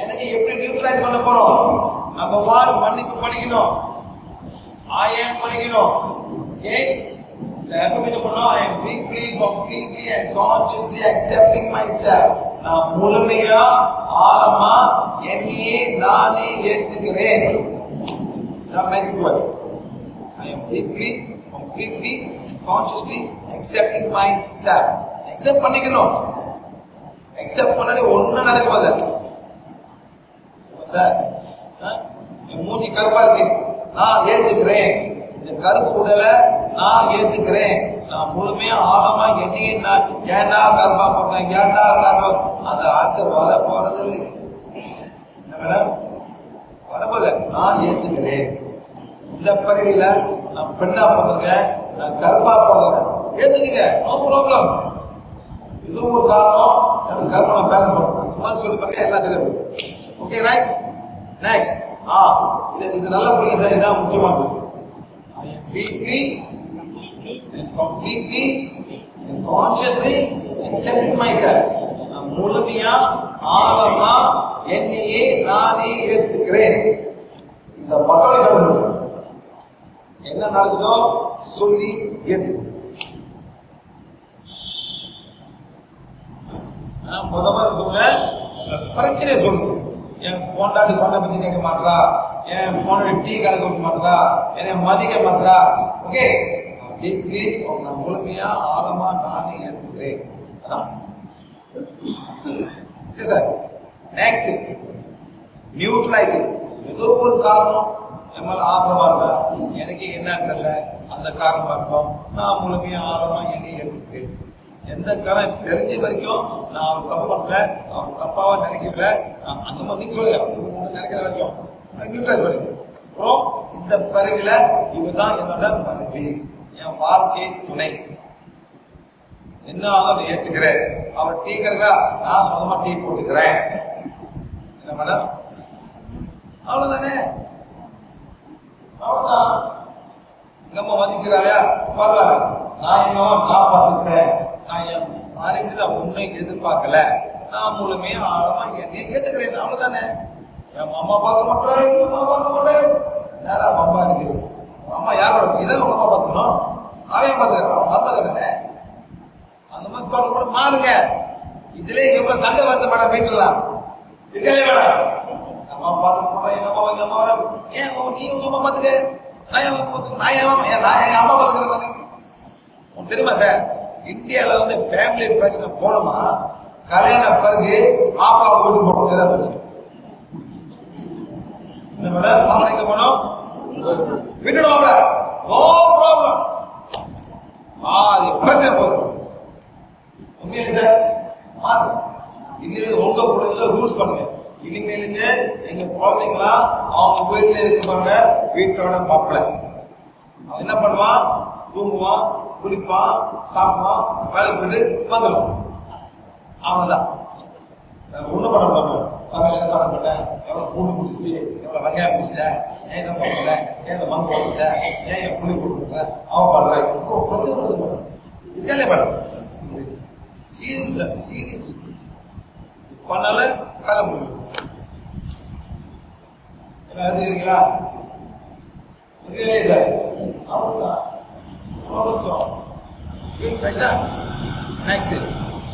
Energy எப்படி neutralise பண்ண போறோம்? நம்பர் 1 மன்னிப்பு படிக்கணும். I am படிக்கணும். ஓகே, இந்த affirmation பண்ணோம். I am deeply, completely and consciously accepting myself. நான் முழுமையா ஆழமா என்னையே நானே ஏத்துக்கிறேன். The magic word. I am deeply, completely, consciously accepting myself. Accept பண்ணிக்கணும். Accept பண்ணாலே ஒண்ணும் நடக்க போகுது. சார், மூஞ்சி கருப்பா இருக்கு, நான் ஏத்துக்கிறேன். இந்த கருப்பு உடலை நான் ஏத்துக்கிறேன். நான் முழுமையா ஆழமா என்னையே நான் ஏண்டா கருப்பா போறேன், ஏண்டா கருப்பா, அந்த ஆன்சர் வர போறது இல்லை மேடம். வரப்போல நான் ஏத்துக்கிறேன். இந்த பிறவில நான் பெண்ணா போறேங்க, நான் கருப்பா போறேங்க, ஏத்துக்குங்க, நோ ப்ராப்ளம். இது ஒரு காரணம், எனக்கு கருப்பை பேலன்ஸ் பண்ணுறேன். இந்த மாதிரி சொல்லி பாருங்க, எல்லாம் சரி. Okay, right. நெக்ஸ்ட், இது நல்லா புரியுங்க சார், இதான் முக்கியமானது. I am deeply and completely and consciously accepting myself. நான் முழுமையா ஆழமா என்னையே நானே ஏத்துக்கிறேன். இந்த மக்கள் என்ன நடக்குதோ சொல்லி ஏத்து. முதல்ல சொல்லுங்க, பிரச்சனையை சொல்லுங்க. என் பொண்டாட்டி சொன்ன பத்தி கேட்க மாட்டா, என் பொண்ணு டீ கலக்க விட மாட்டா, என்னை மதிக்க மாட்டா. ஓகே, டீப்லி நான் முழுமையா ஆழமா நானே ஏத்துக்கிறேன். Sir, next neutralising. ஏதோ ஒரு காரணம் என் மேல ஆத்திரமா இருப்பேன், எனக்கு என்னன்னு தெரியல, அந்த காரணமா இருக்கும். நான் முழுமையா ஆழமா என்னை ஏற்றுக்கிறேன். எந்த காரணம் தெரிஞ்ச வரைக்கும் நான் அவர் தப்பு பண்ணல, அவர் தப்பாவா நினைக்கல, அந்த மாதிரி நீங்க சொல்லுங்க, நினைக்கிற வரைக்கும் நியூட்ரலைஸ் பண்ணுங்க. அப்புறம் இந்த பிறவில இவதான் என்னோட மனைவி, என் வாழ்க்கை துணை, என்ன ஆகும் ஏத்துக்கிறேன். அவர் டீ கிடைக்கிறா, நான் சொந்தமா டீ போட்டுக்கிறேன். என்ன மேடம், அவ்வளவுதானே, அவ்வளவுதான். எங்க அம்மா மதிக்கிறாயா, பரவாயில்ல, நான் எங்க அம்மா நான் பார்த்துக்கிறேன். நான் என் மனைவிதான் உன்னை எதிர்பார்க்கல, நான் முழுமையா ஆழமா என்னை ஏத்துக்கிறேன். அவ்வளவுதானே. என் அம்மா பார்க்க மாட்டேன், எங்க அம்மா பார்க்க மாட்டேன், என்னடா அம்மா இருக்கு, அம்மா யார் இதான் உங்க அம்மா பார்த்துக்கணும், அவன் பார்த்துக்கிறான், மருமக தானே. அந்த மாதிரி தொடர்பு மாறுங்க. இதுல எவ்வளவு சண்டை வருது மேடம், வீட்டுலாம் இருக்காது மேடம். அம்மா பார்த்துக்க மாட்டேன், எங்க அம்மா எங்க அம்மா வர, ஏன் நீ உங்க அம்மா பார்த்துக்க, நான் என் அம்மா பார்த்துக்கிறேன். உங்களுக்கு தெரியுமா சார், இந்தியால வந்து ஃபேமிலி பிரச்சனை போனோமா, கல்யாண பிறகு மாப்பிள்ளை ஓட்டு போனோம், சரியா போச்சு. என்ன மேடம், மாப்பிள்ளை எங்க போனோம், விட்டுடுவாங்க, நோ ப்ராப்ளம். அது பிரச்சனை போதும். உண்மையிலே சார், இன்னிலிருந்து உங்க பிள்ளைங்கள ரூல்ஸ் பண்ணுங்க. இனிமேலிருந்து எங்க குழந்தைங்களா அவங்க வீட்டுல இருப்பாங்க, வீட்டோட மாப்பிள்ளை அவன் என்ன பண்ணுவான், தூங்குவான், குளிப்பான், சாப்பிடுவான், வேலைக்கு போயிட்டு வந்துடுவான். அவன்தான் ஒண்ணும் பண்ண மாட்டான். சமையல் என்ன சாப்பிட மாட்டேன், எவ்வளவு பூண்டு குடிச்சிச்சு, எவ்வளவு வெங்காயம் குடிச்சிட்டேன், ஏன் இதை பண்ணல, ஏன் இந்த மங்கு வச்சுட்டேன், ஏன் என் புளி கொடுக்குற, அவன் பண்றேன், பிரச்சனை கொடுத்து இதே மேடம். சீரியஸா சீரியஸ் பண்ணல, கதை முடியும். இருக்கீங்களா, சார், அவ்வளவுதான். Like that. Next,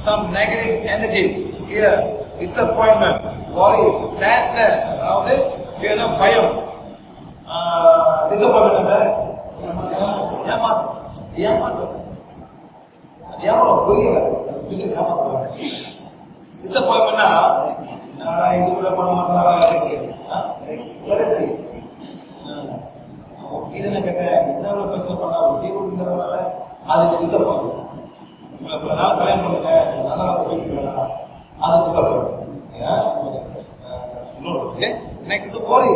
some negative energy, fear, disappointment, worry, sadness. அதாவது fear na பயம், disappointment சார், ஏமாற்றம். அது ஏமாற்றம் புரியல. டிசப்பாயின்மெண்ட்னா என்னடா இது கூட பண்ண மாட்டாங்க, இது என்ன கேட்டேன், என்ன பிரச்சனை பண்ணா ஒரு அதுக்கு டிசப்பாயின்மெண்ட். நாள் கல்யாணம் பண்ணுங்க, நல்லா பேசுறீங்களா, அது டிசப்பாயின்மெண்ட். நெக்ஸ்ட் போரி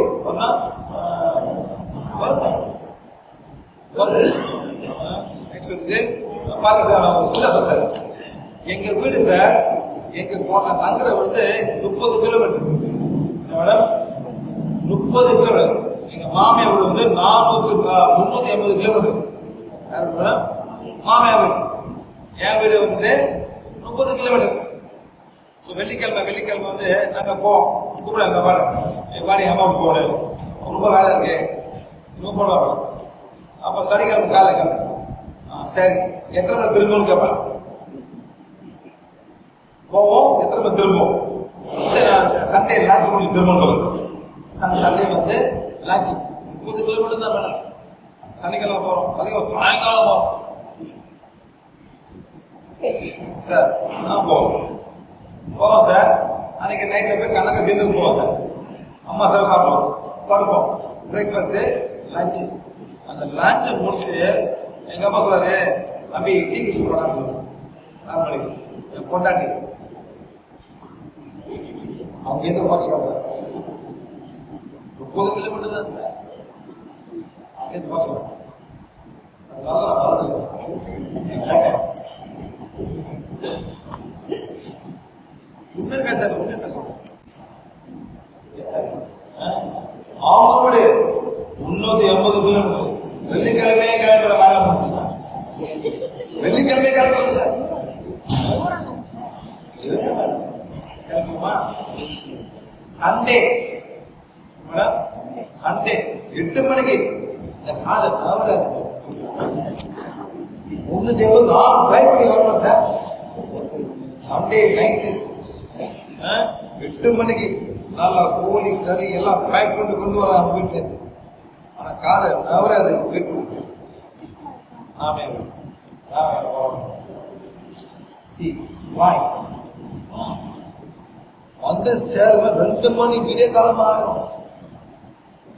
வருத்தம். நெக்ஸ்ட் வந்து பாருங்க சார், நான் சொல்ல எங்க வீடு சார், எங்க போன தங்குற வந்து 30 கிலோமீட்டர் மேடம், 30 கிலோமீட்டர். எங்க மாமியா வீடு வந்து 380 கிலோமீட்டர் மேடம். மாமியா வீடு, என் வீடு வந்துட்டு 30 கிலோமீட்டர். வெள்ளிக்கிழமை வந்து நாங்க போவோம். கூப்பிடுங்க பாடு பாடி அமௌண்ட் போடு ரொம்ப வேலை இருக்கு இன்னும் போடுவா. அப்போ சனிக்கிழமை காலை கிளம்பு. சரி எத்தனை மணி திரும்பவும் கேட்பேன் போவோம். எத்தனை மணி திரும்பவும்? சரி நான் சண்டே லஞ்ச் முடிஞ்சு திரும்பவும் சொல்லுங்க. சண்டே வந்து லஞ்ச் 30 கிலோமீட்டர் தான் வேணும். சனிக்கிழமை போறோம். சனிக்கிழமை சாயங்காலம் போறோம் சார். போவோம் சார். அன்னைக்கு நைட்ல போய் கணக்கு டின்னர் போவோம் சார். அம்மா சார் சாப்பிடுவோம், படுப்போம். Breakfast lunch. அந்த லஞ்சை முடிச்சு எங்க அப்பா சொல்றாரு, தம்பி டீ குடிச்சு போடான்னு சொல்லுவோம். 4 மணிக்கு என் பொண்டாட்டி அவங்க எந்த போச்சுக்காங்க சார். 30 கிலோமீட்டர் தான் சார். அவங்க எந்த போச்சுக்காங்க. அதனால நான் பரவாயில்ல. உண்மையா சார், உண்மையா சொல்றேன். அவங்களோட 380 கிலோமீட்டர் வெள்ளிக்கிழமையே கிளம்புற வேலை. வெள்ளிக்கிழமையே கிளம்புறது சார். கிளம்புமா சண்டே மேடம், சண்டே 8 மணிக்கு இந்த காலை தவிர 380 நான் ட்ரை பண்ணி வரணும் சார். சண்டே நைட்டு 8 மணிக்கு நல்லா கோழி கறி எல்லாம் பேக் பண்ணி கொண்டு வர அவங்க வீட்டுல இருந்து. ஆனா காலை நவராது வீட்டு ஆமே வந்து சேர்வ 2 மணி விடிய காலமா ஆகும்.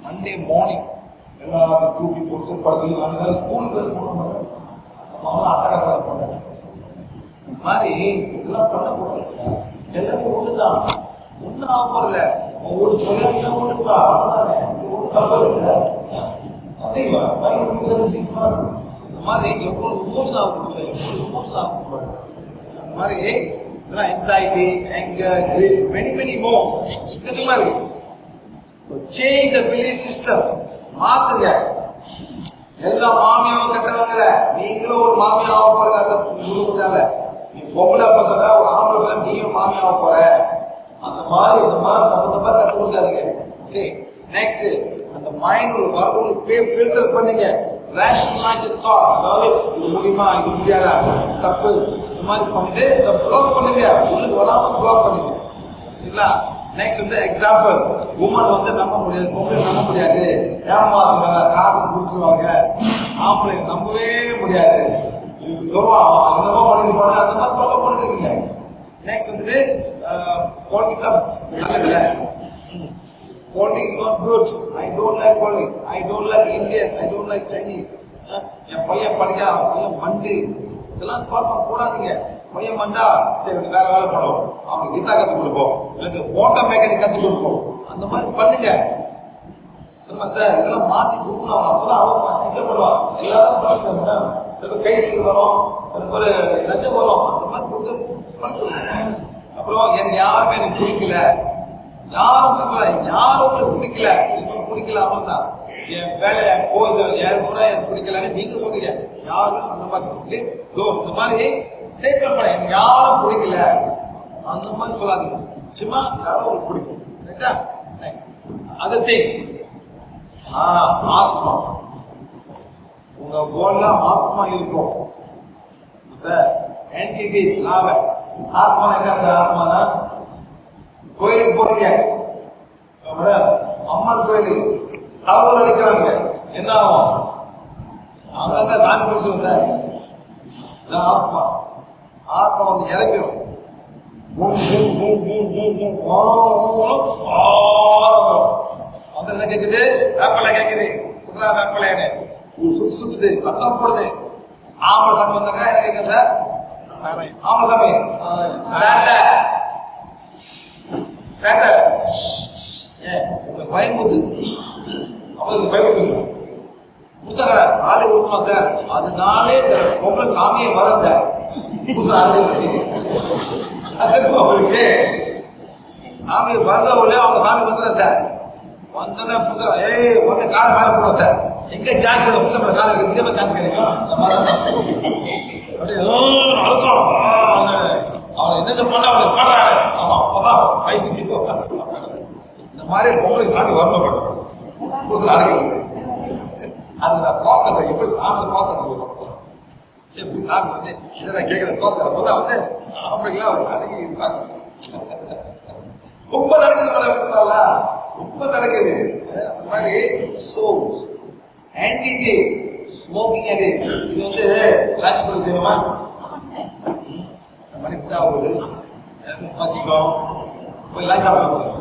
மண்டே மார்னிங் எல்லாரும் தூக்கி போட்டு படுத்து ஸ்கூல் பேர் போன அட்டகார போன மாதிரி இதெல்லாம் பண்ணக்கூடாது. எல்லாமே ஒண்ணுதான், ஒண்ணு ஆகல. ஒரு தொழிலாளி ஒண்ணுப்பா ஒண்ணு தப்பு சார். இந்த மாதிரி எவ்வளவு இமோஷன் ஆகுது, எவ்வளவு இமோஷன் ஆகுது. அந்த மாதிரி இதெல்லாம் anxiety, anger, grief, many more இதெல்லாம் இருக்கு. Change the belief system. மாத்துங்க. எல்லா மாமியாவும் கட்டவங்கல நீங்களும் ஒரு மாமியாவ போறதால நீ பொம்பளை பார்த்தா ஒரு ஆம்பளை நீயும் மாமியாவ போற. அந்த மாதிரி இந்த மாதிரி தப்பா கத்து கொடுக்காதீங்க. ஓகே, நெக்ஸ்ட் அந்த மைண்ட் உள்ள வரது பே ஃபில்டர் பண்ணுங்க. ரேஷனலைஸ் தாட், அதாவது இது முடியுமா இது முடியாதா தப்பு இந்த மாதிரி பண்ணிட்டு இந்த ப்ளாக் பண்ணுங்க. உள்ளுக்கு வராம ப்ளாக் பண்ணுங்க. சரிங்களா? நெக்ஸ்ட் வந்து எக்ஸாம்பிள், உமன் வந்து நம்ப முடியாது, பொம்பளை நம்ப முடியாது, ஏமாத்துறாங்க, காசு குடிச்சிருவாங்க, ஆம்பளை நம்பவே முடியாது சொல்லுவான். என்னமோ பண்ணிட்டு போன அந்த மாதிரி தொல்லை பண்ணிட்டு இருக்கீங்க. நெக்ஸ்ட் வந்துட்டு politics நல்லதில்ல. Politics is not good. I don't like politics. I don't like Indians. I don't like Chinese. என் பையன் படிக்கா, பையன் மண்டு, இதெல்லாம் போடாதீங்க. பையன் மண்டா, சரி வேற வேலை பண்ணுவோம், அவனுக்கு கீதா கத்து கொடுப்போம், எனக்கு மோட்டார் மெக்கானிக் கத்து கொடுப்போம். அந்த மாதிரி பண்ணுங்க சார். இதெல்லாம் மாத்தி கொடுக்கணும். அப்பதான் அவன் என்ஜாய் பண்ணுவான். எல்லாரும் சில கை வரும், சில பேர் லஞ்சம் வரும். அந்த மாதிரி கொடுத்து பண்ண சொல்லுங்க. அப்புறம் எனக்கு யாருமே எனக்கு பிடிக்கல, யாரும் யாரும் பிடிக்கல, பிடிக்கல அவ்வளவுதான். என் வேலை போய் யாரும் கூட எனக்கு பிடிக்கலன்னு நீங்க சொல்றீங்க. யாரும் அந்த மாதிரி இந்த மாதிரி ஸ்டேட்மெண்ட் பண்ண எனக்கு யாரும் பிடிக்கல அந்த மாதிரி சொல்லாதீங்க. சும்மா யாரும் உங்களுக்கு பிடிக்கும். ரைட்டா? Next other things. ஆத்மா, உங்க போன்ல ஆத்மா இருக்கும் சார். என்டிட்டிஸ் லாப ஆத்மா என்ன சார்? ஆத்மானா கோயிலுக்கு போறீங்க, அம்மன் கோயிலுக்கு தகவல் அளிக்கிறாங்க, என்ன ஆகும்? அங்கங்க சாமி கொடுத்துரும் சார். இதான் ஆத்மா. ஆத்மா வந்து இறங்கிடும். என்ன கேக்குது? வேப்பலை கேக்குது, குட்ரா வேப்பலைன்னு சுத்துது, சத்தம் போடுது. ஆம்பளை சாமி வந்தாக்கா என்ன கேட்க சார்? ஆம்பளை சாமி சேட்டை சேட்டை உங்களுக்கு பயன்படுது, அவங்களுக்கு பயப்படுது. புத்தக ஆளு கொடுக்கணும் சார். அதனாலே சார் பொம்பளை சாமியே வரும் சார். அவங்களுக்கு சாமி வர்றவங்களே அவங்க சாமி வந்துடும் சார். வந்தோடனே புத்தகம் வந்து காலை மேல போடுவோம் சார். எங்க சான்ஸ் புத்தகம் காலை வைக்கிறது சான்ஸ் கிடைக்கும். அப்படியே அழுக்கம் அவனை என்ன பண்ண அவனை பாடுறாங்க. ஆமா அப்பதான் வயிற்று இந்த மாதிரி பொம்பளை சாமி வரணும் புதுசில் அடக்கிறது. அது நான் காசு கதை எப்படி சாமி காசு கற்றுக்கணும் எப்படி சாமி வந்து இதை நான் கேட்கிறேன் காசு கதை போதா வந்து அப்படிலாம் அடங்கி இருப்பாங்க. ரொம்ப நடக்குது ரொம்ப நடக்குது. அந்த மாதிரி சோல்ஸ் ஆன்டிடேஸ் ஸ்மோக்கிங் அவே. இது வந்து லஞ்ச் பண்ணி செய்வோமா? மணி ஆகுது, பசிக்கும், போய் லஞ்ச் சாப்பிட